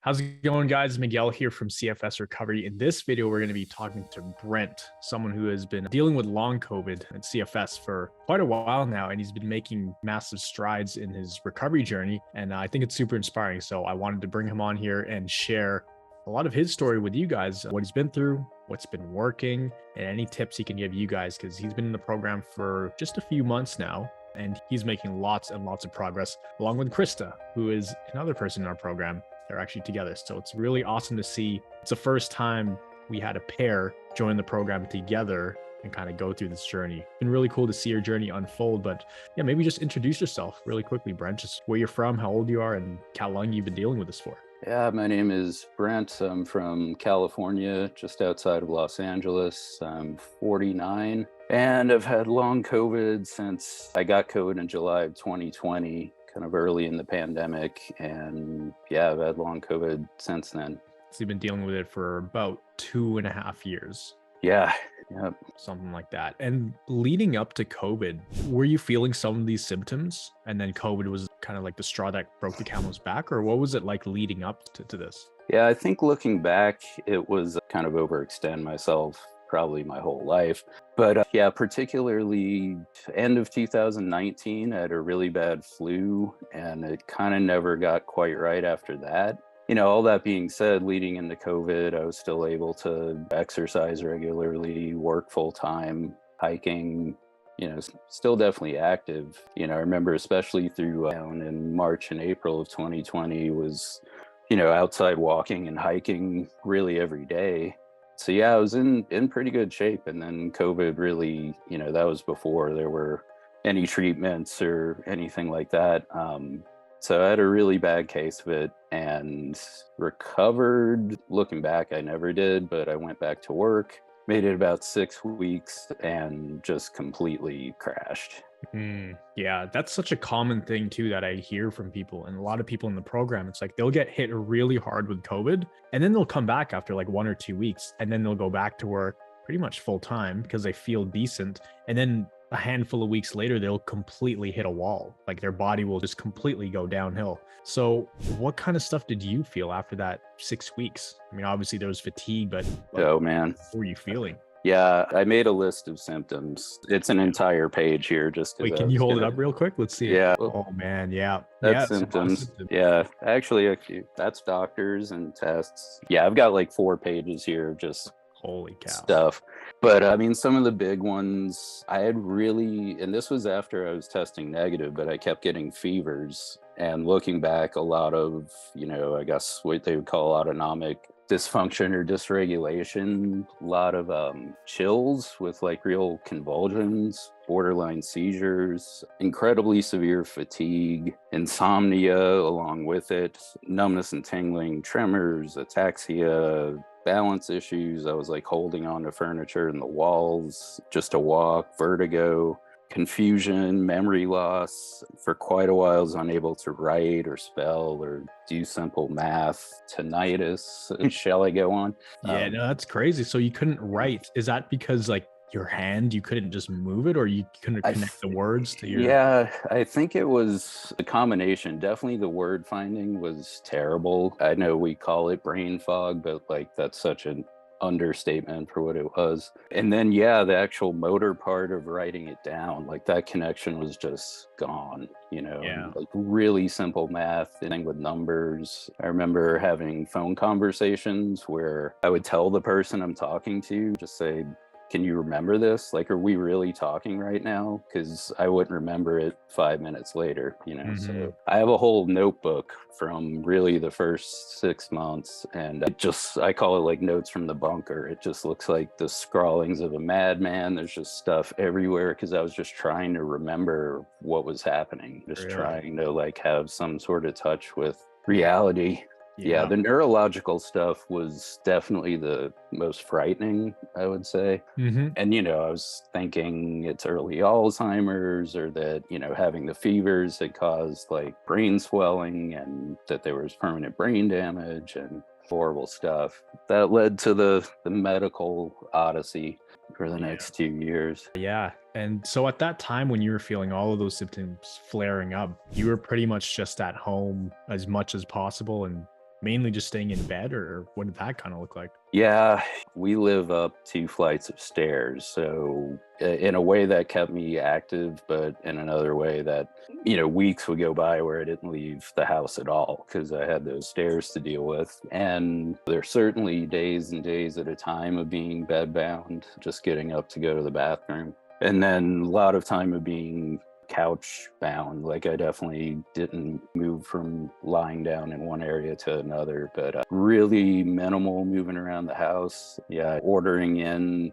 How's it going, guys? Miguel here from CFS Recovery. In this video, we're going to be talking to Brent, someone who has been dealing with long COVID and CFS for quite a while now, and he's been making massive strides in his recovery journey. And I think it's super inspiring. So I wanted to bring him on here and share a lot of his story with you guys, what he's been through, what's been working, and any tips he can give you guys, because he's been in the program for just a few months now. And he's making lots and lots of progress, along with Krista, who is another person in our program. They're actually together. So it's really awesome to see. It's the first time we had a pair join the program together and kind of go through this journey. It's been really cool to see your journey unfold. But yeah, maybe just introduce yourself really quickly, Brent, just where you're from, how old you are, and how long you've been dealing with this for. Yeah, my name is Brent. I'm from California, just outside of Los Angeles. I'm 49, and I've had long COVID since I got COVID in July of 2020, kind of early in the pandemic. And yeah, I've had long COVID since then. So you've been dealing with it for about 2.5 years. Yeah. Yep. Something like that. And leading up to COVID, were you feeling some of these symptoms? And then COVID was kind of like the straw that broke the camel's back? Or what was it like leading up to this? Yeah, I think looking back, it was kind of overextend myself probably my whole life. But yeah, particularly end of 2019, I had a really bad flu, and it kind of never got quite right after that. You know, all that being said, leading into COVID, I was still able to exercise regularly, work full time, hiking, still definitely active. I remember especially through in March and April of 2020 was, outside walking and hiking really every day. So yeah, I was in pretty good shape. And then COVID really, that was before there were any treatments or anything like that. So I had a really bad case of it and recovered. Looking back, I never did, but I went back to work, made it about 6 weeks, and just completely crashed. Yeah, that's such a common thing too that I hear from people, and a lot of people in the program. It's like they'll get hit really hard with COVID, and then they'll come back after like 1 or 2 weeks, and then they'll go back to work pretty much full time because they feel decent. And then a handful of weeks later, they'll completely hit a wall. Like their body will just completely go downhill. So what kind of stuff did you feel after that 6 weeks? I mean, obviously there was fatigue, but oh man, what were you feeling? Yeah, I made a list of symptoms. It's an entire page here. Wait, can you hold it up real quick? Let's see. Yeah. Oh man, yeah. That's symptoms. Yeah, actually, that's doctors and tests. Yeah, I've got like 4 pages here of just holy cow stuff. But I mean, some of the big ones I had really, and this was after I was testing negative, but I kept getting fevers. And looking back, a lot of, I guess what they would call autonomic dysfunction or dysregulation, a lot of chills with like real convulsions, borderline seizures, incredibly severe fatigue, insomnia along with it, numbness and tingling, tremors, ataxia, balance issues. I was like holding on to furniture and the walls just to walk, vertigo, confusion, memory loss. For quite a while, I was unable to write or spell or do simple math, tinnitus. Shall I go on? Yeah, no, that's crazy. So you couldn't write. Is that because like your hand, you couldn't just move it, or you couldn't connect the words to your... Yeah, I think it was a combination. Definitely the word finding was terrible. I know we call it brain fog, but like that's such an understatement for what it was. And then yeah, the actual motor part of writing it down, like that connection was just gone. Yeah. Like really simple math and with numbers. I remember having phone conversations where I would tell the person I'm talking to, just say, can you remember this? Like, are we really talking right now? Because I wouldn't remember it 5 minutes later, So I have a whole notebook from really the first 6 months, and I call it like notes from the bunker. It just looks like the scrawlings of a madman. There's just stuff everywhere because I was just trying to remember what was happening, just trying to like have some sort of touch with reality. Yeah, the neurological stuff was definitely the most frightening, I would say. And, I was thinking it's early Alzheimer's, or that, having the fevers had caused like brain swelling and that there was permanent brain damage and horrible stuff. That led to the medical odyssey for the next 2 years. Yeah. And so at that time, when you were feeling all of those symptoms flaring up, you were pretty much just at home as much as possible and mainly just staying in bed, or what did that kind of look like? Yeah, we live up 2 flights of stairs. So in a way that kept me active, but in another way that, weeks would go by where I didn't leave the house at all because I had those stairs to deal with. And there's certainly days and days at a time of being bedbound, just getting up to go to the bathroom. And then a lot of time of being couch bound. Like I definitely didn't move from lying down in one area to another, but really minimal moving around the house. Yeah, ordering in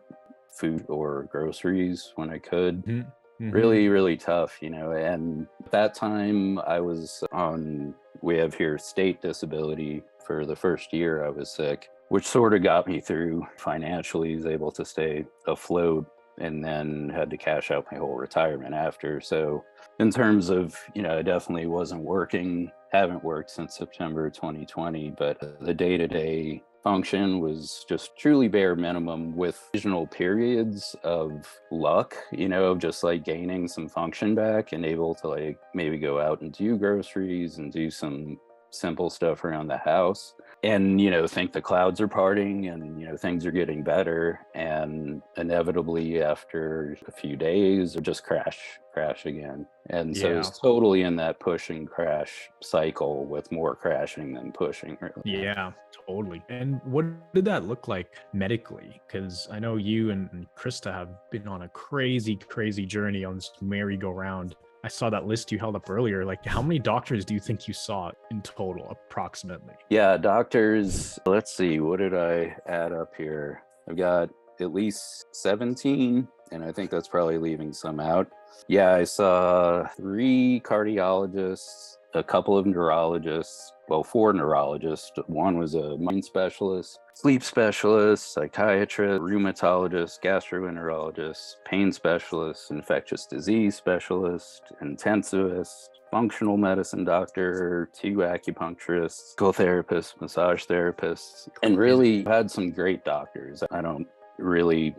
food or groceries when I could. Really, really tough, and at that time I was on, we have here state disability for the first year I was sick, which sort of got me through financially, was able to stay afloat, and then had to cash out my whole retirement after. So in terms of, I definitely wasn't working, haven't worked since September 2020, but the day-to-day function was just truly bare minimum with occasional periods of luck, of just like gaining some function back and able to like maybe go out and do groceries and do some simple stuff around the house and, think the clouds are parting and, things are getting better. And inevitably after a few days or just crash again. And so Yeah. it's totally in that push and crash cycle with more crashing than pushing, really. Yeah, totally. And what did that look like medically? Because I know you and Krista have been on a crazy, crazy journey on this merry-go-round. I saw that list you held up earlier. Like, how many doctors do you think you saw in total, approximately? Yeah, doctors. Let's see, what did I add up here? I've got at least 17, and I think that's probably leaving some out. Yeah, I saw 3 cardiologists, a couple of neurologists, well, 4 neurologists. One was a mind specialist, sleep specialist, psychiatrist, rheumatologist, gastroenterologist, pain specialist, infectious disease specialist, intensivist, functional medicine doctor, 2 acupuncturists, physical therapists, massage therapists, and really had some great doctors. I don't really,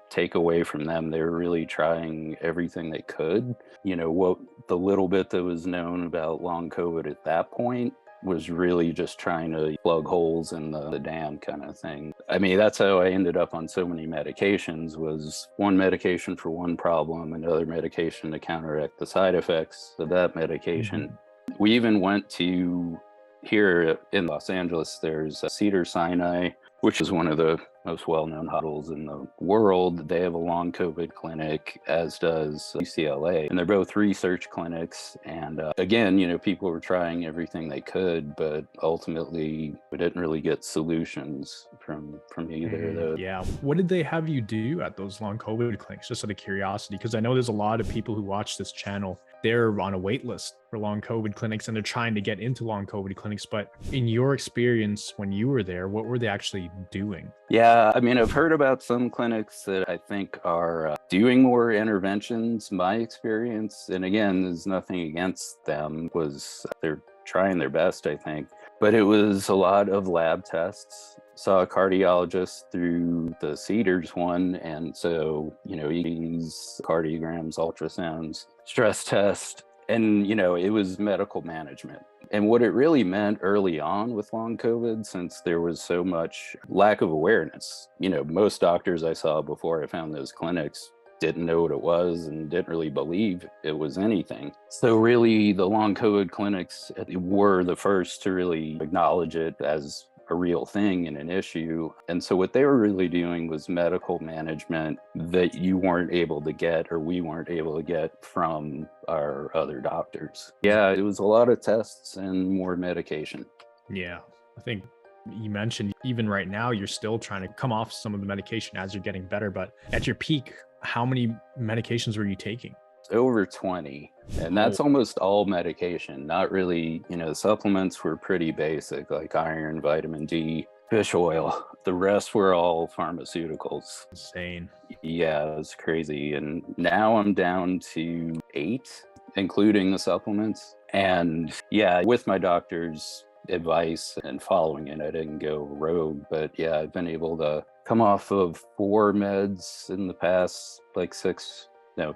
take away from them. They were really trying everything they could. What the little bit that was known about long COVID at that point was really just trying to plug holes in the dam kind of thing. I mean, that's how I ended up on so many medications, was one medication for one problem, another medication to counteract the side effects of that medication. We even went to, here in Los Angeles, there's Cedars-Sinai, which is one of the most well-known hospitals in the world. They have a long COVID clinic, as does UCLA, and they're both research clinics. And again, people were trying everything they could, but ultimately we didn't really get solutions from either of those. Yeah. What did they have you do at those long COVID clinics? Just out of curiosity, because I know there's a lot of people who watch this channel. They're on a wait list for long COVID clinics and they're trying to get into long COVID clinics. But in your experience, when you were there, what were they actually doing? Yeah, I mean, I've heard about some clinics that I think are doing more interventions. My experience, and again, there's nothing against them, was they're trying their best, I think. But it was a lot of lab tests. Saw a cardiologist through the Cedars one. And so, EEGs, cardiograms, ultrasounds, stress test. And, it was medical management. And what it really meant early on with long COVID, since there was so much lack of awareness, most doctors I saw before I found those clinics didn't know what it was and didn't really believe it was anything. So really the long COVID clinics were the first to really acknowledge it as a real thing and an issue. And so what they were really doing was medical management that you weren't able to get, or we weren't able to get from our other doctors. Yeah, it was a lot of tests and more medication. Yeah. I think you mentioned even right now, you're still trying to come off some of the medication as you're getting better. But at your peak, how many medications were you taking? Over 20, and that's almost all medication. Not really, the supplements were pretty basic, like iron, vitamin D, fish oil. The rest were all pharmaceuticals. Insane. Yeah, it was crazy. And now I'm down to 8, including the supplements. And yeah, with my doctor's advice and following it, I didn't go rogue, but yeah, I've been able to come off of 4 meds in the past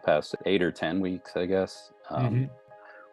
past 8 or 10 weeks, I guess.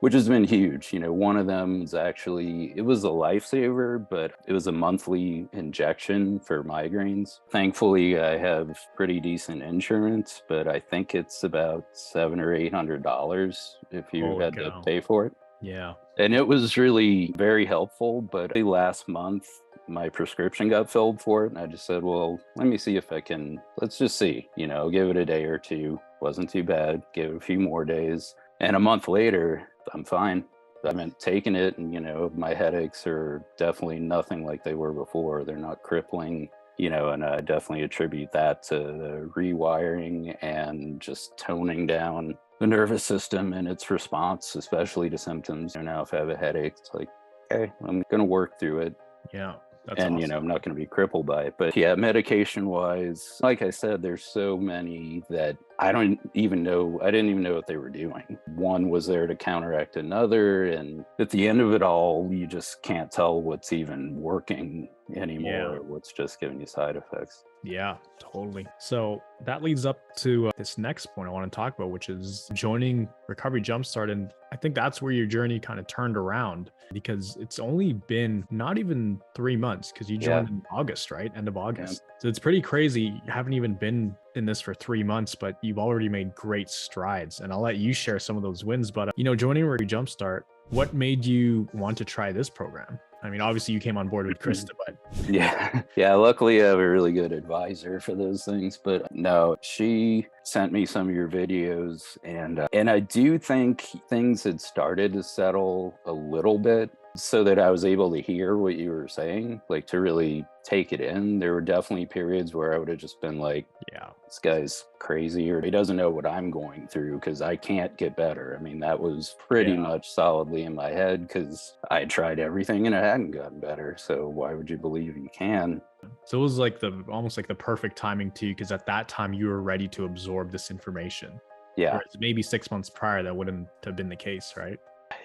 which has been huge. One of them is actually, it was a lifesaver, but it was a monthly injection for migraines. Thankfully, I have pretty decent insurance, but I think it's about $700 or $800 if you Holy had to cow. pay for it. Yeah. And it was really very helpful, but last month, my prescription got filled for it. And I just said, well, let me see if let's just see, give it a day or two. Wasn't too bad. Give it a few more days. And a month later, I'm fine. I've been taking it and, my headaches are definitely nothing like they were before. They're not crippling, and I definitely attribute that to the rewiring and just toning down the nervous system and its response, especially to symptoms. Now, if I have a headache, it's like, okay, I'm going to work through it. Yeah. That's And, awesome. I'm not going to be crippled by it. But yeah, medication wise, like I said, there's so many that I didn't even know what they were doing. One was there to counteract another. And at the end of it all, you just can't tell what's even working anymore, Yeah. what's just giving you side effects. Yeah, totally. So that leads up to this next point I want to talk about, which is joining Recovery Jumpstart. And I think that's where your journey kind of turned around, because it's only been not even 3 months, because you joined in August, right? End of August. So it's pretty crazy. You haven't even been in this for 3 months, but you've already made great strides. And I'll let you share some of those wins. But, joining Recovery Jumpstart, what made you want to try this program? I mean, obviously you came on board with Krista, but yeah, luckily I have a really good advisor for those things. But no, she sent me some of your videos, and I do think things had started to settle a little bit, so that I was able to hear what you were saying, like to really take it in. There were definitely periods where I would have just been like, yeah, this guy's crazy, or he doesn't know what I'm going through because I can't get better. I mean, that was pretty much solidly in my head because I tried everything and I hadn't gotten better. So why would you believe you can? So it was like almost like the perfect timing too, because at that time you were ready to absorb this information. Yeah. Whereas maybe 6 months prior, that wouldn't have been the case, right?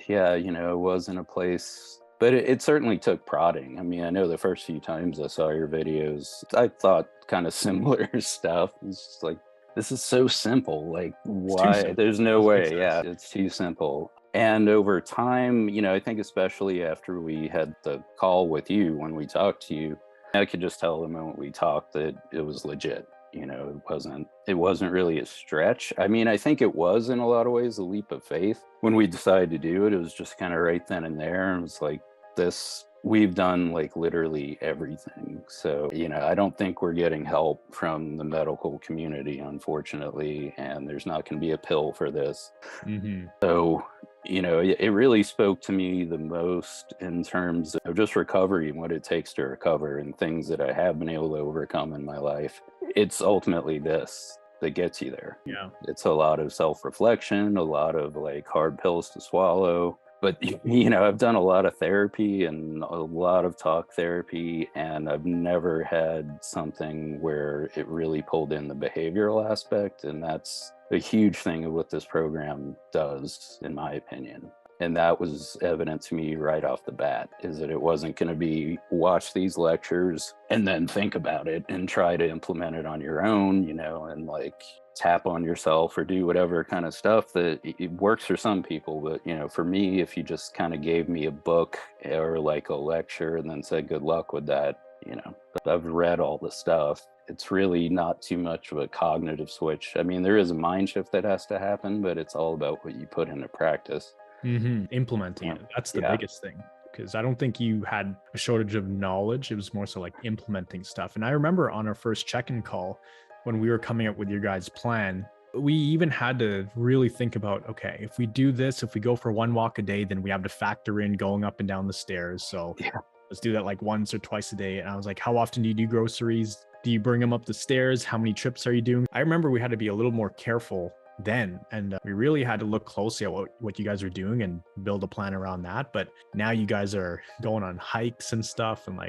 Yeah, it was in a place, but it certainly took prodding. I mean, I know the first few times I saw your videos, I thought kind of similar stuff. It's just like, this is so simple. Like, It's too why? simple. There's no Doesn't make way. Yeah, sense. it's too simple. And over time, I think especially after we had the call with you, when we talked to you, I could just tell the moment we talked that it was legit. It wasn't really a stretch. I mean, I think it was in a lot of ways a leap of faith. When we decided to do it, it was just kind of right then and there. And it was like, we've done like literally everything. So, I don't think we're getting help from the medical community, unfortunately, and there's not going to be a pill for this. Mm-hmm. So, it really spoke to me the most in terms of just recovery and what it takes to recover and things that I have been able to overcome in my life. It's ultimately this that gets you there. Yeah. It's a lot of self-reflection, a lot of like hard pills to swallow. But, I've done a lot of therapy and a lot of talk therapy, and I've never had something where it really pulled in the behavioral aspect. And that's a huge thing of what this program does, in my opinion. And that was evident to me right off the bat, is that it wasn't going to be watch these lectures and then think about it and try to implement it on your own, and like tap on yourself or do whatever kind of stuff that it works for some people. But, for me, if you just kind of gave me a book or like a lecture and then said, good luck with that, I've read all the stuff. It's really not too much of a cognitive switch. I mean, there is a mind shift that has to happen, but it's all about what you put into practice. Mm-hmm. Implementing it. That's the biggest thing, because I don't think you had a shortage of knowledge. It was more so like implementing stuff. And I remember on our first check-in call, when we were coming up with your guys' plan, we even had to really think about, okay, if we do this, if we go for one walk a day, then we have to factor in going up and down the stairs. So let's do that like once or twice a day. And I was like, how often do you do groceries? Do you bring them up the stairs? How many trips are you doing? I remember we had to be a little more careful then, and we really had to look closely at what you guys are doing and build a plan around that. But now you guys are going on hikes and stuff, and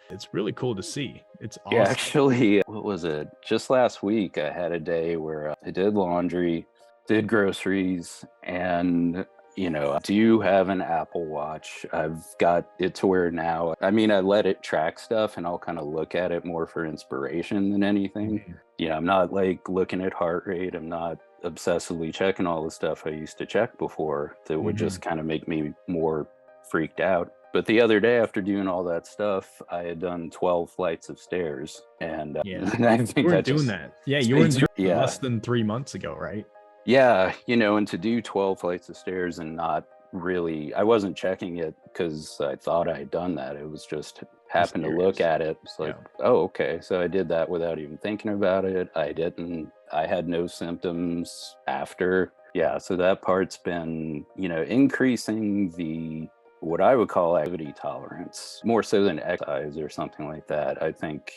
it's really cool to see. It's awesome. Yeah, actually, what was it? Just last week, I had a day where I did laundry, did groceries, and I do have an Apple Watch. I've got it to where now, I mean, I let it track stuff and I'll kind of look at it more for inspiration than anything. Mhm. I'm not like looking at heart rate. I'm not obsessively checking all the stuff I used to check before that would Mhm. just kind of make me more freaked out. But the other day, after doing all that stuff, I had done 12 flights of stairs. And Yeah. I You think weren't that doing just that. Yeah, you weren't speaks, doing that yeah. less than 3 months ago, right? Yeah, and to do 12 flights of stairs and not really, I wasn't checking it because I thought I had done that. It was just Just happened to look curious. at it. It's like, Yeah. oh, okay. So I did that without even thinking about it. I had no symptoms after. Yeah. So that part's been, increasing what I would call activity tolerance more so than exercise or something like that. I think,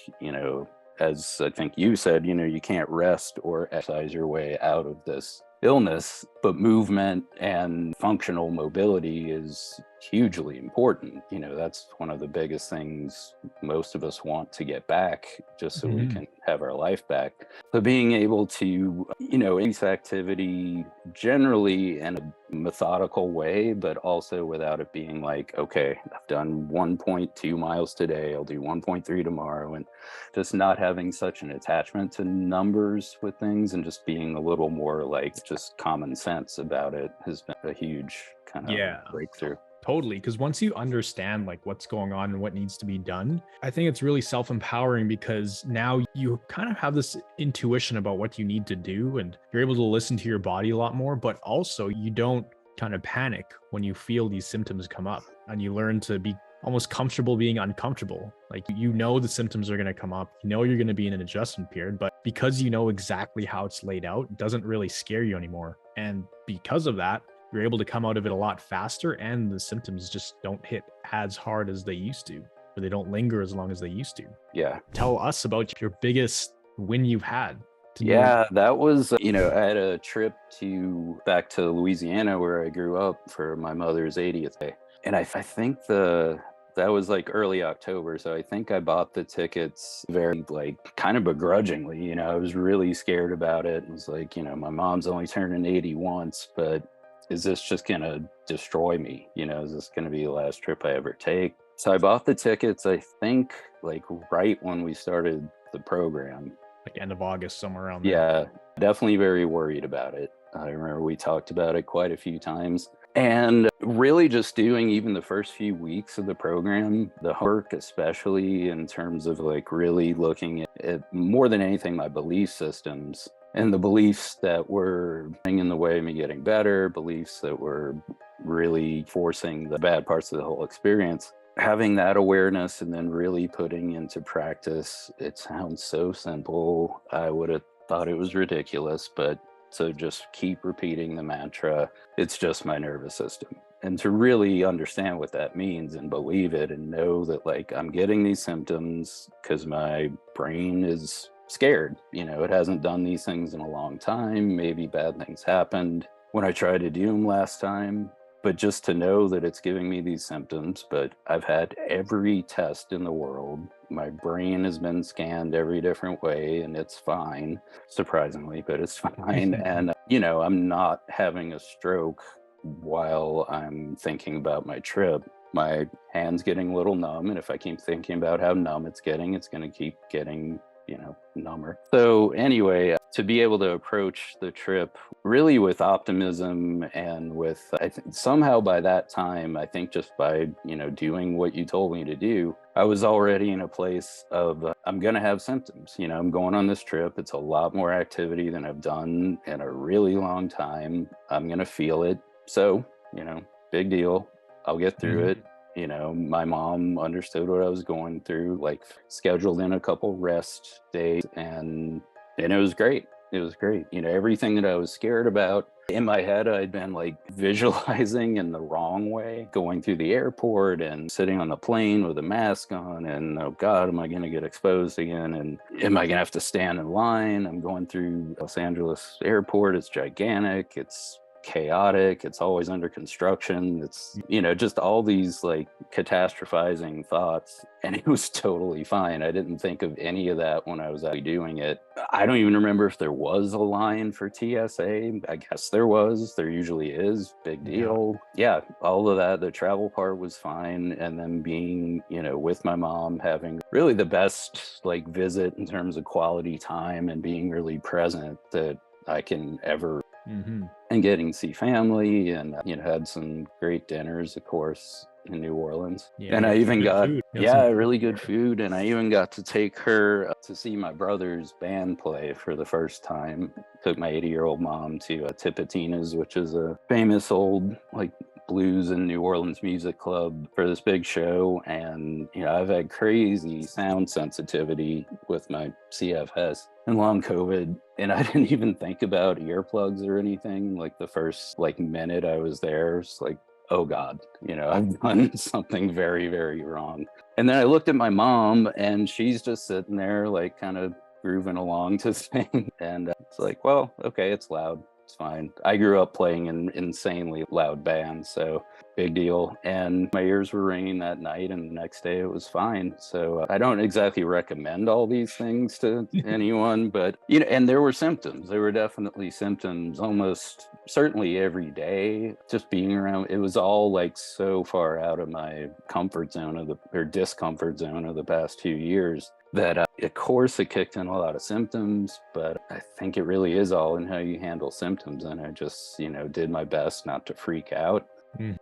as I think you said, you can't rest or exercise your way out of this illness, but movement and functional mobility is hugely important. That's one of the biggest things most of us want to get back just so we Mhm. can have our life back. But being able to, increase activity generally in a methodical way, but also without it being like, okay, I've done 1.2 miles today, I'll do 1.3 tomorrow, and just not having such an attachment to numbers with things and just being a little more like just common sense about it has been a huge kind of Yeah. breakthrough. Totally. Because once you understand like what's going on and what needs to be done, I think it's really self-empowering because now you kind of have this intuition about what you need to do and you're able to listen to your body a lot more, but also you don't kind of panic when you feel these symptoms come up and you learn to be almost comfortable being uncomfortable. Like the symptoms are going to come up, you're going to be in an adjustment period, but because you know exactly how it's laid out, it doesn't really scare you anymore. And because of that, you're able to come out of it a lot faster and the symptoms just don't hit as hard as they used to, or they don't linger as long as they used to. Yeah. Tell us about your biggest win you've had. Yeah, that was, I had a trip back to Louisiana where I grew up for my mother's 80th day. And I think that was like early October. So I think I bought the tickets very like kind of begrudgingly, I was really scared about it. It was like, my mom's only turning 80 once, but is this just going to destroy me? Is this going to be the last trip I ever take? So I bought the tickets, I think like right when we started the program. Like end of August, somewhere around there. Yeah, definitely very worried about it. I remember we talked about it quite a few times. And really just doing even the first few weeks of the program, the homework, especially in terms of like really looking at more than anything, my belief systems and the beliefs that were getting in the way of me getting better, beliefs that were really forcing the bad parts of the whole experience. Having that awareness and then really putting into practice, it sounds so simple. I would have thought it was ridiculous, but so just keep repeating the mantra, it's just my nervous system. And to really understand what that means and believe it and know that like I'm getting these symptoms because my brain is scared. It hasn't done these things in a long time. Maybe bad things happened when I tried to do them last time. But just to know that it's giving me these symptoms, but I've had every test in the world. My brain has been scanned every different way and it's fine, surprisingly, but it's fine. And, I'm not having a stroke while I'm thinking about my trip. My hand's getting a little numb. And if I keep thinking about how numb it's going to keep getting number. So anyway, to be able to approach the trip really with optimism and with, I think somehow by that time, I think just by, doing what you told me to do, I was already in a place of, I'm going to have symptoms. I'm going on this trip. It's a lot more activity than I've done in a really long time. I'm going to feel it. So, big deal. I'll get through it. My mom understood what I was going through, like scheduled in a couple rest days and it was great. It was great. Everything that I was scared about in my head, I'd been like visualizing in the wrong way, going through the airport and sitting on the plane with a mask on. And oh God, am I going to get exposed again? And am I going to have to stand in line? I'm going through Los Angeles airport. It's gigantic. It's chaotic, it's always under construction, it's just all these like catastrophizing thoughts, and it was totally fine. I didn't think of any of that when I was actually doing it. I don't even remember if there was a line for TSA. I guess there usually is. Big deal. Yeah, all of that, the travel part was fine, and then being with my mom, having really the best like visit in terms of quality time and being really present, that I can ever, Mm-hmm. and getting to see family and, had some great dinners, of course, in New Orleans. Yeah, And you I had some even good got, food. You had some good really food good food. And I even got to take her to see my brother's band play for the first time. Took my 80-year-old mom to Tipitina's, which is a famous old, like, blues and New Orleans music club for this big show. And, I've had crazy sound sensitivity with my CFS and long COVID. And I didn't even think about earplugs or anything. Like the first minute I was there, it's like, oh God, I've done something very, very wrong. And then I looked at my mom and she's just sitting there like kind of grooving along to things. And it's like, well, okay, it's loud. It's fine. I grew up playing in insanely loud bands, so big deal. And my ears were ringing that night, and the next day it was fine. So I don't exactly recommend all these things to anyone, but, and there were symptoms. There were definitely symptoms almost certainly every day. Just being around, it was all like so far out of my comfort zone or discomfort zone of the past 2 years that of course it kicked in a lot of symptoms, but I think it really is all in how you handle symptoms. And I just, did my best not to freak out.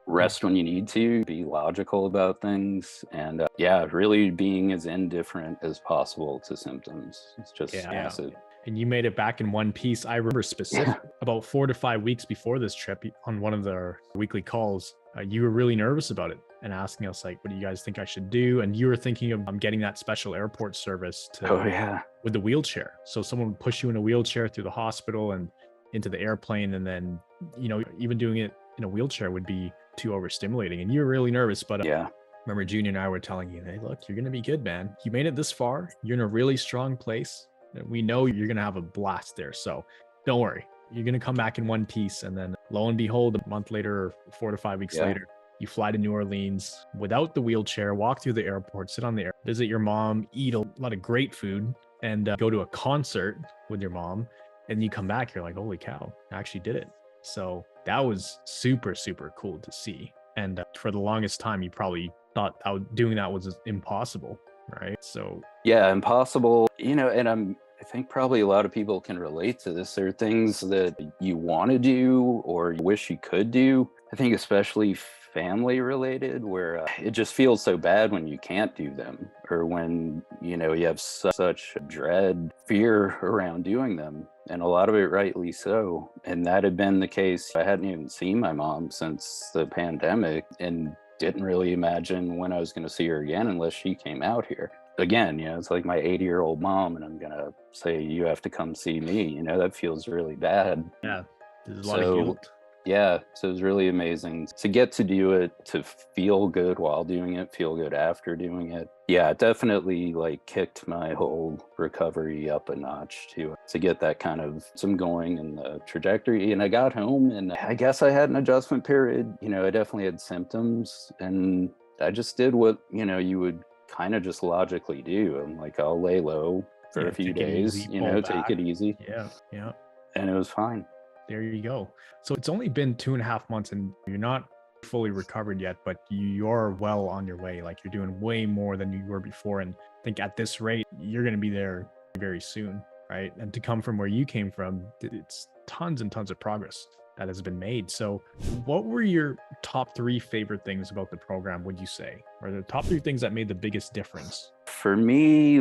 Rest when you need to, be logical about things, and really being as indifferent as possible to symptoms. It's just acid. And you made it back in one piece. I remember specifically about 4 to 5 weeks before this trip on one of their weekly calls, you were really nervous about it and asking us like, what do you guys think I should do? And you were thinking of getting that special airport service with the wheelchair. So someone would push you in a wheelchair through the hospital and into the airplane. And then, even doing it in a wheelchair would be too overstimulating. And you were really nervous, but remember Junior and I were telling you, hey, look, you're going to be good, man. You made it this far. You're in a really strong place. We know you're going to have a blast there. So don't worry. You're going to come back in one piece. And then lo and behold, a month later, or 4 to 5 weeks later, you fly to New Orleans without the wheelchair, walk through the airport, sit on the air, visit your mom, eat a lot of great food, and go to a concert with your mom. And you come back, you're like, holy cow, I actually did it. So that was super, super cool to see. And for the longest time, you probably thought doing that was impossible, right? So impossible, and I think probably a lot of people can relate to this. There are things that you want to do or you wish you could do. I think especially family related, where it just feels so bad when you can't do them, or when, you have such dread, fear around doing them. And a lot of it rightly so. And that had been the case. I hadn't even seen my mom since the pandemic and didn't really imagine when I was going to see her again unless she came out here. Again, it's like my 80-year-old mom, and I'm going to say, you have to come see me. That feels really bad. Yeah, there's a lot of guilt. Yeah, so it was really amazing to get to do it, to feel good while doing it, feel good after doing it. Yeah, it definitely kicked my whole recovery up a notch to get that kind of some going in the trajectory. And I got home, and I guess I had an adjustment period. I definitely had symptoms, and I just did what, you would kind of just logically do. I'm like, I'll lay low for a few days, take it easy. Yeah. And it was fine. There you go. So it's only been 2.5 months and you're not fully recovered yet, but you're well on your way. Like, you're doing way more than you were before. And I think at this rate, you're going to be there very soon, right? And to come from where you came from, it's tons and tons of progress that has been made. So what were your top 3 favorite things about the program, would you say? Or the top 3 things that made the biggest difference? For me,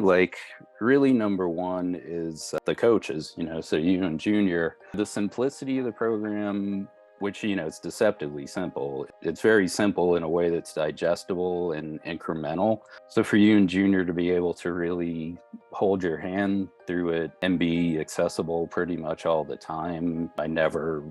really number one is the coaches, so you and Junior, the simplicity of the program, which, it's deceptively simple. It's very simple in a way that's digestible and incremental. So for you and Junior to be able to really hold your hand through it and be accessible pretty much all the time, I never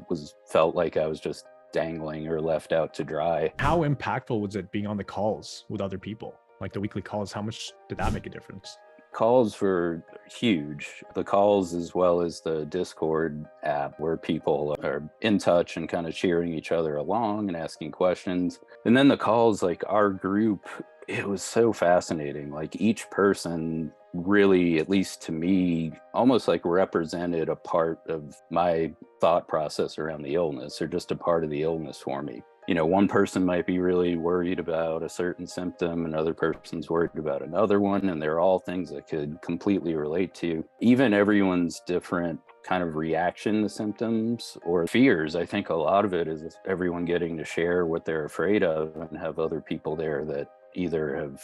felt like I was just dangling or left out to dry. How impactful was it being on the calls with other people? Like the weekly calls, how much did that make a difference? Calls were huge. The calls, as well as the Discord app, where people are in touch and kind of cheering each other along and asking questions. And then the calls, our group, it was so fascinating. Each person really, at least to me, almost represented a part of my thought process around the illness, or just a part of the illness for me. One person might be really worried about a certain symptom, another person's worried about another one, and they're all things I could completely relate to. Even everyone's different kind of reaction to symptoms or fears. I think a lot of it is everyone getting to share what they're afraid of and have other people there that either have,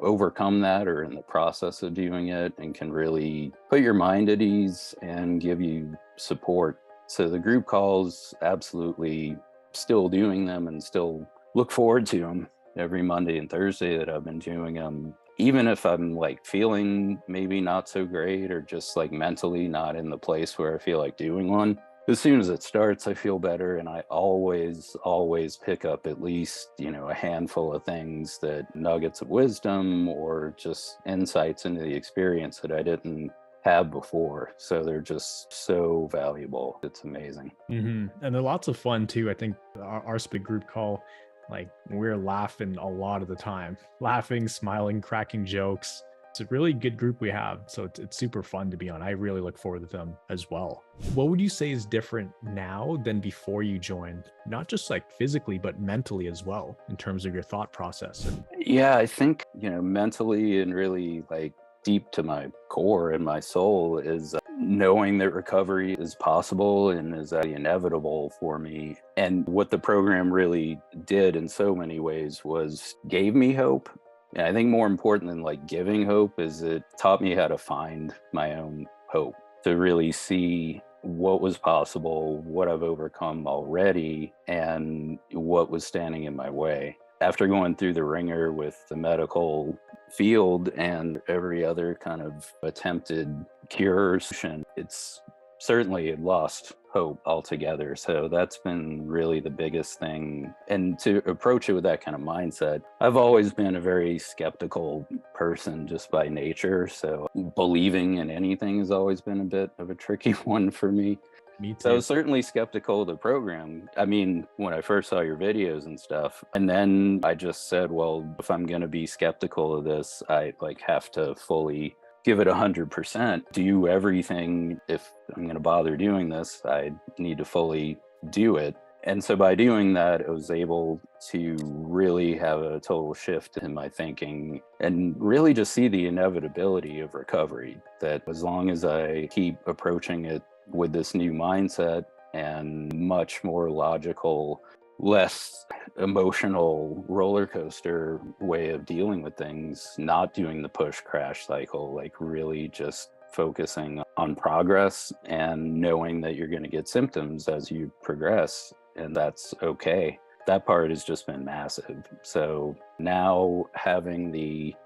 overcome that or in the process of doing it and can really put your mind at ease and give you support. So the group calls, absolutely still doing them and still look forward to them every Monday and Thursday that I've been doing them. Even if I'm like feeling maybe not so great or just like mentally not in the place where I feel like doing one, as soon as it starts, I feel better. And I always pick up at least, a handful of things, that nuggets of wisdom or just insights into the experience that I didn't have before. So they're just so valuable. It's amazing. And they're lots of fun too. I think our split group call, like we're laughing a lot of the time, laughing, smiling, cracking jokes. It's a really good group we have. So it's super fun to be on. I really look forward to them as well. What would you say is different now than before you joined? Not just like physically, but mentally as well, in terms of your thought process. Yeah, I think, mentally and really like deep to my core and my soul is knowing that recovery is possible and is inevitable for me. And what the program really did in so many ways was gave me hope. And I think more important than like giving hope is it taught me how to find my own hope, to really see what was possible, what I've overcome already, and what was standing in my way. After going through the ringer with the medical field and every other kind of attempted cures, it's certainly lost hope altogether. So that's been really the biggest thing. And to approach it with that kind of mindset, I've always been a very skeptical person just by nature. So believing in anything has always been a bit of a tricky one for me. Me too. So I was certainly skeptical of the program. I mean, when I first saw your videos and stuff, and then I just said, well, if I'm going to be skeptical of this, I have to fully give it 100%, do everything. If I'm going to bother doing this, I need to fully do it. And so by doing that, I was able to really have a total shift in my thinking and really just see the inevitability of recovery, that as long as I keep approaching it with this new mindset and much more logical, less emotional roller coaster way of dealing with things, not doing the push crash cycle, like really just focusing on progress and knowing that you're going to get symptoms as you progress, and that's okay. That part has just been massive. So now having the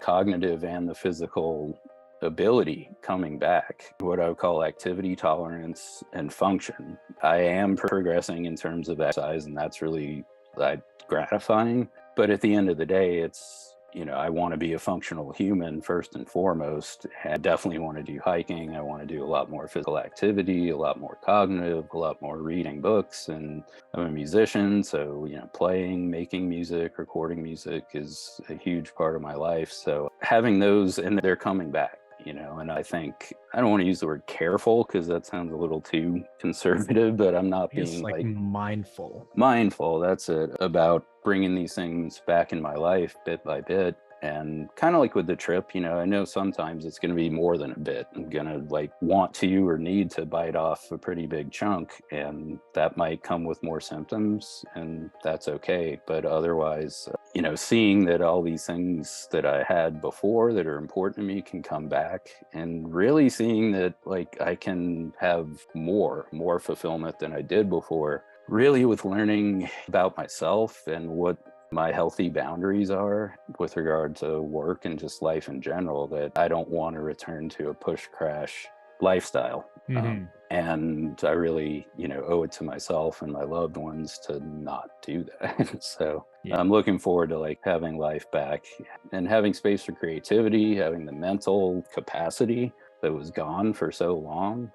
cognitive and the physical ability coming back, what I would call activity tolerance and function. I am progressing in terms of exercise, and that's really gratifying. But at the end of the day, it's, I want to be a functional human first and foremost. I definitely want to do hiking. I want to do a lot more physical activity, a lot more cognitive, a lot more reading books. And I'm a musician, so, playing, making music, recording music is a huge part of my life. So having those, and they're coming back. And I think, I don't want to use the word careful because that sounds a little too conservative, but I'm not being like mindful. Mindful, that's it, about bringing these things back in my life bit by bit. And kind of like with the trip, I know sometimes it's going to be more than a bit. I'm going to want to or need to bite off a pretty big chunk, and that might come with more symptoms, and that's okay. But otherwise, seeing that all these things that I had before that are important to me can come back, and really seeing that I can have more fulfillment than I did before, really with learning about myself and what my healthy boundaries are with regard to work and just life in general, that I don't want to return to a push crash lifestyle. And I really, owe it to myself and my loved ones to not do that. So I'm looking forward to having life back and having space for creativity, having the mental capacity that was gone for so long.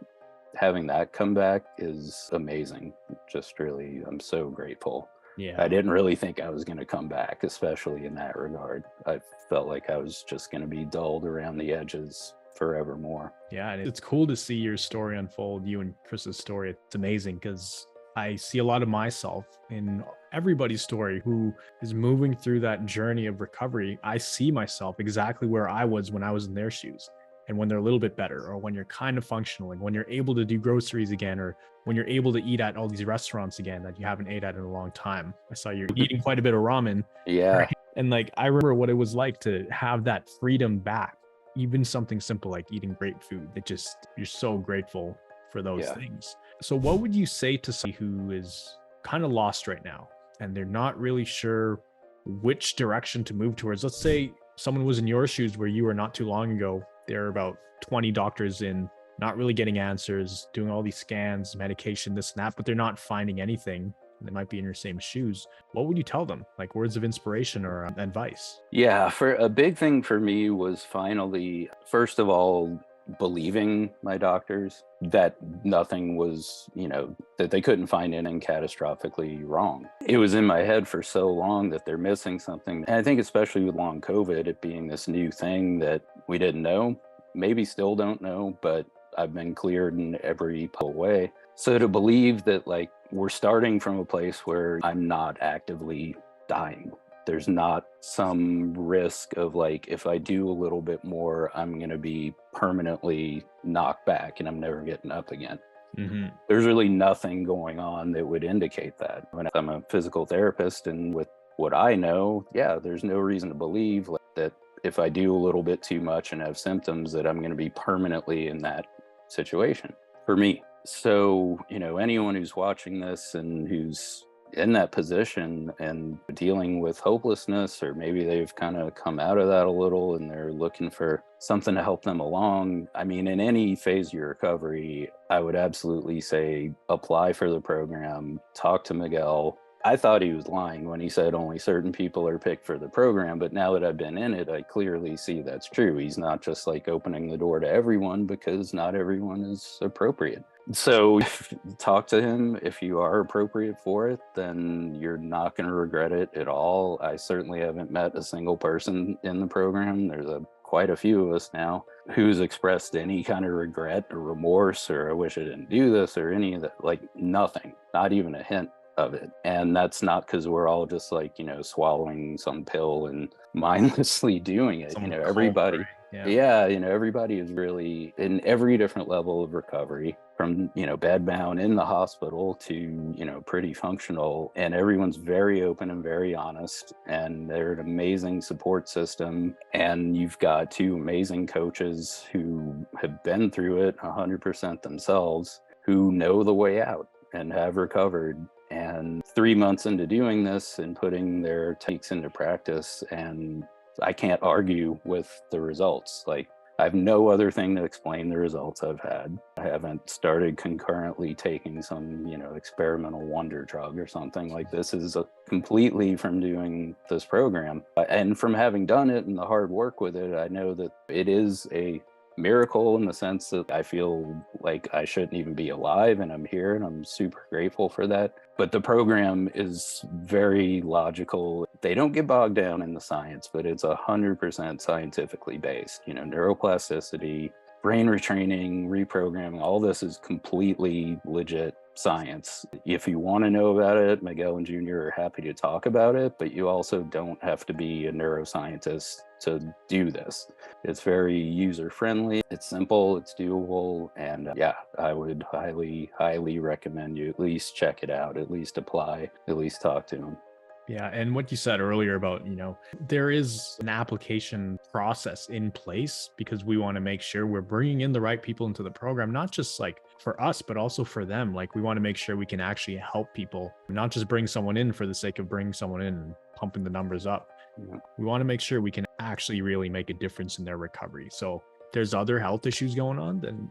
Having that come back is amazing. Just really, I'm so grateful. Yeah. I didn't really think I was going to come back, especially in that regard. I felt like I was just going to be dulled around the edges forevermore. Yeah, and it's cool to see your story unfold, you and Chris's story. It's amazing because I see a lot of myself in everybody's story who is moving through that journey of recovery. I see myself exactly where I was when I was in their shoes. And when they're a little bit better, or when you're kind of functional, and when you're able to do groceries again, or when you're able to eat at all these restaurants again that you haven't ate at in a long time. I saw you're eating quite a bit of ramen. Yeah. Right? And like, I remember what it was like to have that freedom back. Even something simple like eating great food, it just, you're so grateful for those Yeah. things. So what would you say to somebody who is kind of lost right now and they're not really sure which direction to move towards? Let's say someone was in your shoes where you were not too long ago. There are about 20 doctors in, not really getting answers, doing all these scans, medication, this and that, but they're not finding anything. They might be in your same shoes. What would you tell them? Like words of inspiration or advice? Yeah, for a big thing for me was finally, first of all, believing my doctors that nothing was, that they couldn't find anything catastrophically wrong. It was in my head for so long that they're missing something. And I think especially with long COVID, it being this new thing that we didn't know, maybe still don't know, but I've been cleared in every way. So to believe that like we're starting from a place where I'm not actively dying. There's not some risk of like, if I do a little bit more, I'm going to be permanently knocked back and I'm never getting up again. Mm-hmm. There's really nothing going on that would indicate that. When I'm a physical therapist, and with what I know, yeah, there's no reason to believe that if I do a little bit too much and have symptoms, that I'm going to be permanently in that situation for me. So, anyone who's watching this and who's in that position and dealing with hopelessness, or maybe they've kind of come out of that a little and they're looking for something to help them along. I mean, in any phase of your recovery, I would absolutely say apply for the program, talk to Miguel. I thought he was lying when he said only certain people are picked for the program, but now that I've been in it, I clearly see that's true. He's not just like opening the door to everyone, because not everyone is appropriate. So talk to him. If you are appropriate for it, then you're not going to regret it at all. I certainly haven't met a single person in the program. There's quite a few of us now who's expressed any kind of regret or remorse or I wish I didn't do this or any of that, like nothing, not even a hint of it. And that's not because we're all just like, swallowing some pill and mindlessly doing it. Everybody, everybody is really in every different level of recovery, from, bedbound in the hospital to, pretty functional. And everyone's very open and very honest. And they're an amazing support system. And you've got two amazing coaches who have been through it 100% themselves, who know the way out and have recovered. And 3 months into doing this and putting their techniques into practice, and I can't argue with the results. Like, I have no other thing to explain the results I've had. I haven't started concurrently taking some, experimental wonder drug or something. Like, this is completely from doing this program. And from having done it and the hard work with it, I know that it is a miracle in the sense that I feel like I shouldn't even be alive, and I'm here, and I'm super grateful for that. But the program is very logical. They don't get bogged down in the science, but it's 100% scientifically based. Neuroplasticity, brain retraining, reprogramming, all this is completely legit science. If you want to know about it, Miguel and Junior are happy to talk about it, but you also don't have to be a neuroscientist to do this. It's very user-friendly, it's simple, it's doable, and I would highly, highly recommend you at least check it out, at least apply, at least talk to them. Yeah. And what you said earlier about, there is an application process in place because we want to make sure we're bringing in the right people into the program, not just like for us, but also for them. Like, we want to make sure we can actually help people, not just bring someone in for the sake of bringing someone in and pumping the numbers up. Yeah. We want to make sure we can actually really make a difference in their recovery. So if there's other health issues going on, then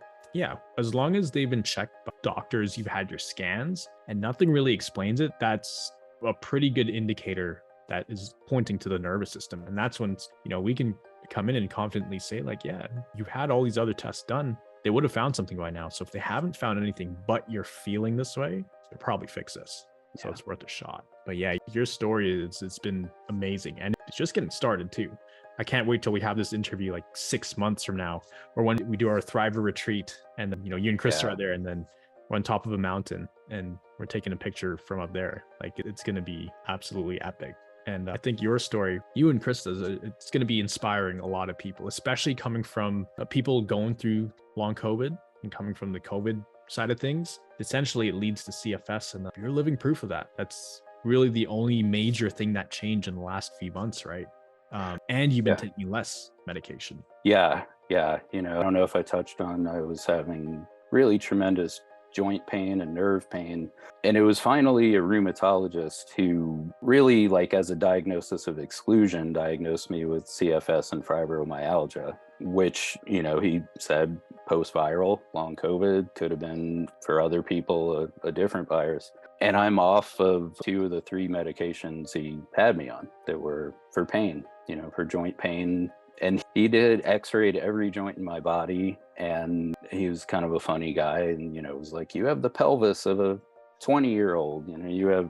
as long as they've been checked by doctors, you've had your scans and nothing really explains it, that's a pretty good indicator that is pointing to the nervous system. And that's when, we can come in and confidently say like, you've had all these other tests done. They would have found something by now. So if they haven't found anything, but you're feeling this way, they'll probably fix this. So it's worth a shot. But your story it's been amazing. And it's just getting started too. I can't wait till we have this interview like 6 months from now, or when we do our Thriver retreat and then, you and Chris are out there, and then we're on top of a mountain and we're taking a picture from up there. Like, it's going to be absolutely epic. And I think your story, you and Krista's, it's going to be inspiring a lot of people, especially coming from people going through long COVID and coming from the COVID side of things. Essentially, it leads to CFS, and you're living proof of that. That's really the only major thing that changed in the last few months, right? And you've been taking less medication. Yeah. I don't know if I touched on, I was having really tremendous joint pain and nerve pain. And it was finally a rheumatologist who really, like, as a diagnosis of exclusion, diagnosed me with CFS and fibromyalgia, which, he said post-viral, long COVID, could have been for other people a different virus. And I'm off of 2 of the 3 medications he had me on that were for pain, for joint pain. And he did x-rayed every joint in my body. And he was kind of a funny guy. And, it was like, you have the pelvis of a 20-year-old,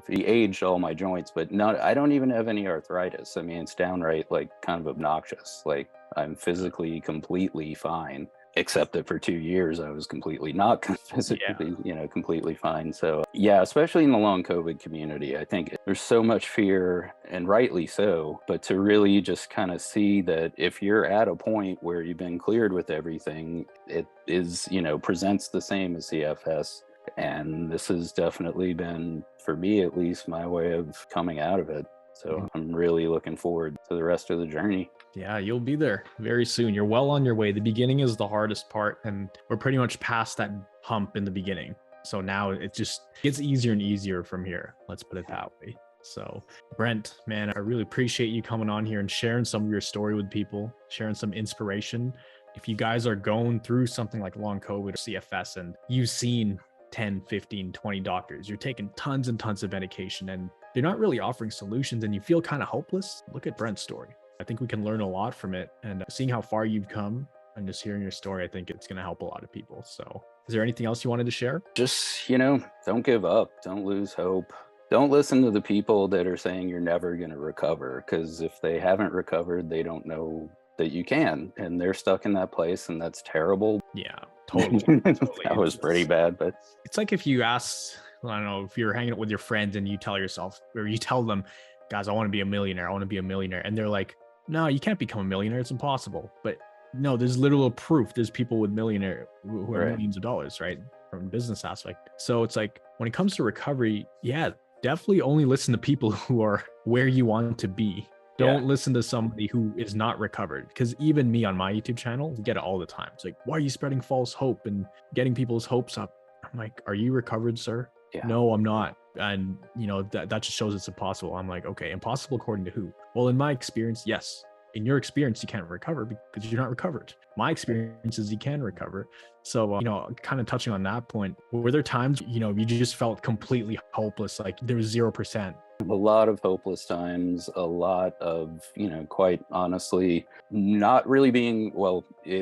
he aged all my joints, but I don't even have any arthritis. I mean, it's downright like kind of obnoxious. Like, I'm physically completely fine, except that for 2 years I was completely not physically, completely fine. So yeah, especially in the long COVID community, I think there's so much fear, and rightly so, but to really just kind of see that if you're at a point where you've been cleared with everything, it is, presents the same as CFS. And this has definitely been, for me at least, my way of coming out of it. So I'm really looking forward to the rest of the journey. Yeah, you'll be there very soon. You're well on your way. The beginning is the hardest part, and we're pretty much past that hump in the beginning. So now it just gets easier and easier from here. Let's put it that way. So Brent, man, I really appreciate you coming on here and sharing some of your story with people, sharing some inspiration. If you guys are going through something like long COVID or CFS and you've seen 10, 15, 20 doctors, you're taking tons and tons of medication and they're not really offering solutions and you feel kind of hopeless, look at Brent's story. I think we can learn a lot from it, and seeing how far you've come and just hearing your story, I think it's going to help a lot of people. So is there anything else you wanted to share? Just, don't give up. Don't lose hope. Don't listen to the people that are saying you're never going to recover, because if they haven't recovered, they don't know that you can, and they're stuck in that place, and that's terrible. Yeah, totally. That was pretty bad, but it's like if you ask, I don't know, if you're hanging out with your friends and you tell yourself, or you tell them, guys, I want to be a millionaire. I want to be a millionaire. And they're like, no, you can't become a millionaire. It's impossible. But no, there's literal proof. There's people with millionaire who are millions of dollars, right? From a business aspect. So it's like, when it comes to recovery, yeah, definitely only listen to people who are where you want to be. Don't listen to somebody who is not recovered. Because even me on my YouTube channel, we get it all the time. It's like, why are you spreading false hope and getting people's hopes up? I'm like, are you recovered, sir? Yeah. No, I'm not. And that just shows it's impossible. I'm like, okay, impossible according to who? Well, in my experience, yes. In your experience, you can't recover because you're not recovered. My experience is you can recover. So, kind of touching on that point, were there times, you just felt completely hopeless, like there was 0%? A lot of hopeless times, a lot of, quite honestly, not really being,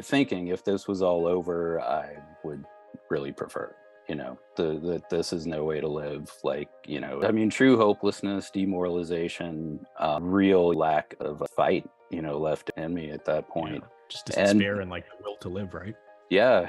thinking if this was all over, I would really prefer, that this is no way to live. Like, true hopelessness, demoralization, real lack of a fight, left in me at that point. Just despair and like the will to live, right? Yeah.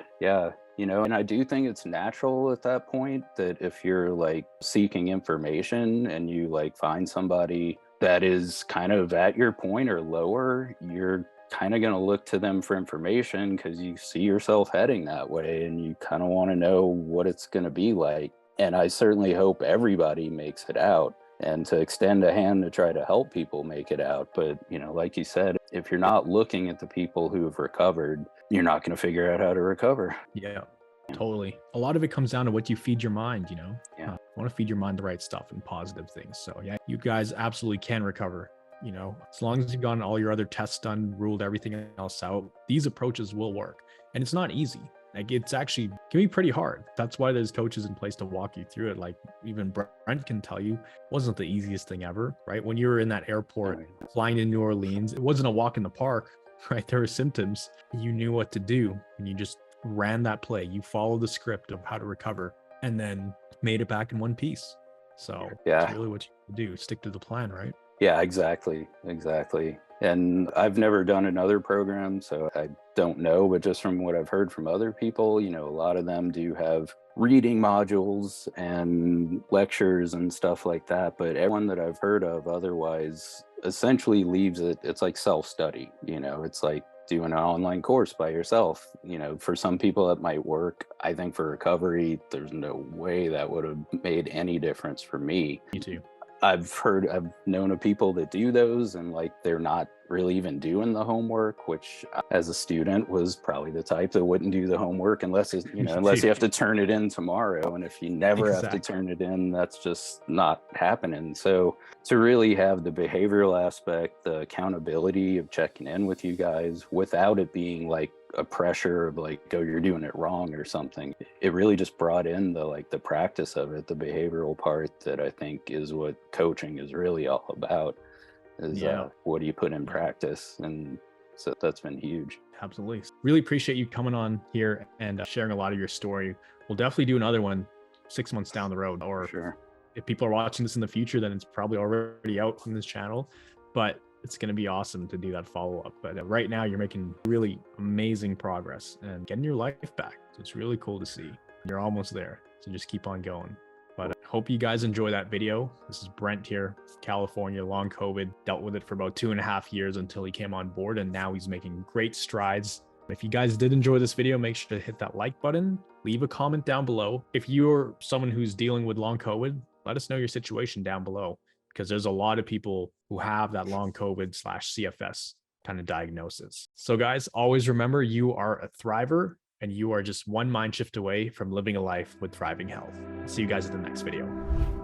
And I do think it's natural at that point that if you're like seeking information and you like find somebody that is kind of at your point or lower, you're kind of going to look to them for information because you see yourself heading that way and you kind of want to know what it's going to be like. And I certainly hope everybody makes it out, and to extend a hand to try to help people make it out. But, like you said, if you're not looking at the people who have recovered, you're not going to figure out how to recover. Yeah, totally. A lot of it comes down to what you feed your mind, Yeah. You want to feed your mind the right stuff and positive things. So yeah, you guys absolutely can recover. As long as you've gotten all your other tests done, ruled everything else out, these approaches will work. And it's not easy. Like, it's actually can be pretty hard. That's why there's coaches in place to walk you through it. Like even Brent can tell you, it wasn't the easiest thing ever, right? When you were in that airport flying to New Orleans, it wasn't a walk in the park, right? There were symptoms. You knew what to do and you just ran that play. You followed the script of how to recover and then made it back in one piece. So that's really what you do. Stick to the plan, right? Yeah, exactly. Exactly. And I've never done another program, so I don't know, but just from what I've heard from other people, a lot of them do have reading modules and lectures and stuff like that. But everyone that I've heard of otherwise essentially leaves it, it's like self-study, it's like doing an online course by yourself. For some people it might work. I think for recovery, there's no way that would have made any difference for me. Me too. I've known of people that do those and like they're not really even doing the homework, which as a student was probably the type that wouldn't do the homework unless it's, Me unless too. you have to turn it in tomorrow. And if you never have to Exactly. turn it in, that's just not happening. So to really have the behavioral aspect, the accountability of checking in with you guys without it being like a pressure of like, oh, you're doing it wrong or something. It really just brought in the practice of it, the behavioral part that I think is what coaching is really all about, is Yeah. what do you put in Yeah. practice? And so that's been huge. Absolutely. Really appreciate you coming on here and sharing a lot of your story. We'll definitely do another one 6 months down the road, For or sure. if people are watching this in the future, then it's probably already out on this channel, but it's going to be awesome to do that follow-up. But right now you're making really amazing progress and getting your life back. So it's really cool to see. You're almost there. So just keep on going. But I hope you guys enjoy that video. This is Brent here, California, long COVID, dealt with it for about 2.5 years until he came on board, and now he's making great strides. If you guys did enjoy this video, make sure to hit that like button, leave a comment down below. If you're someone who's dealing with long COVID, let us know your situation down below, because there's a lot of people who have that long COVID / CFS kind of diagnosis. So guys, always remember, you are a thriver and you are just one mind shift away from living a life with thriving health. See you guys in the next video.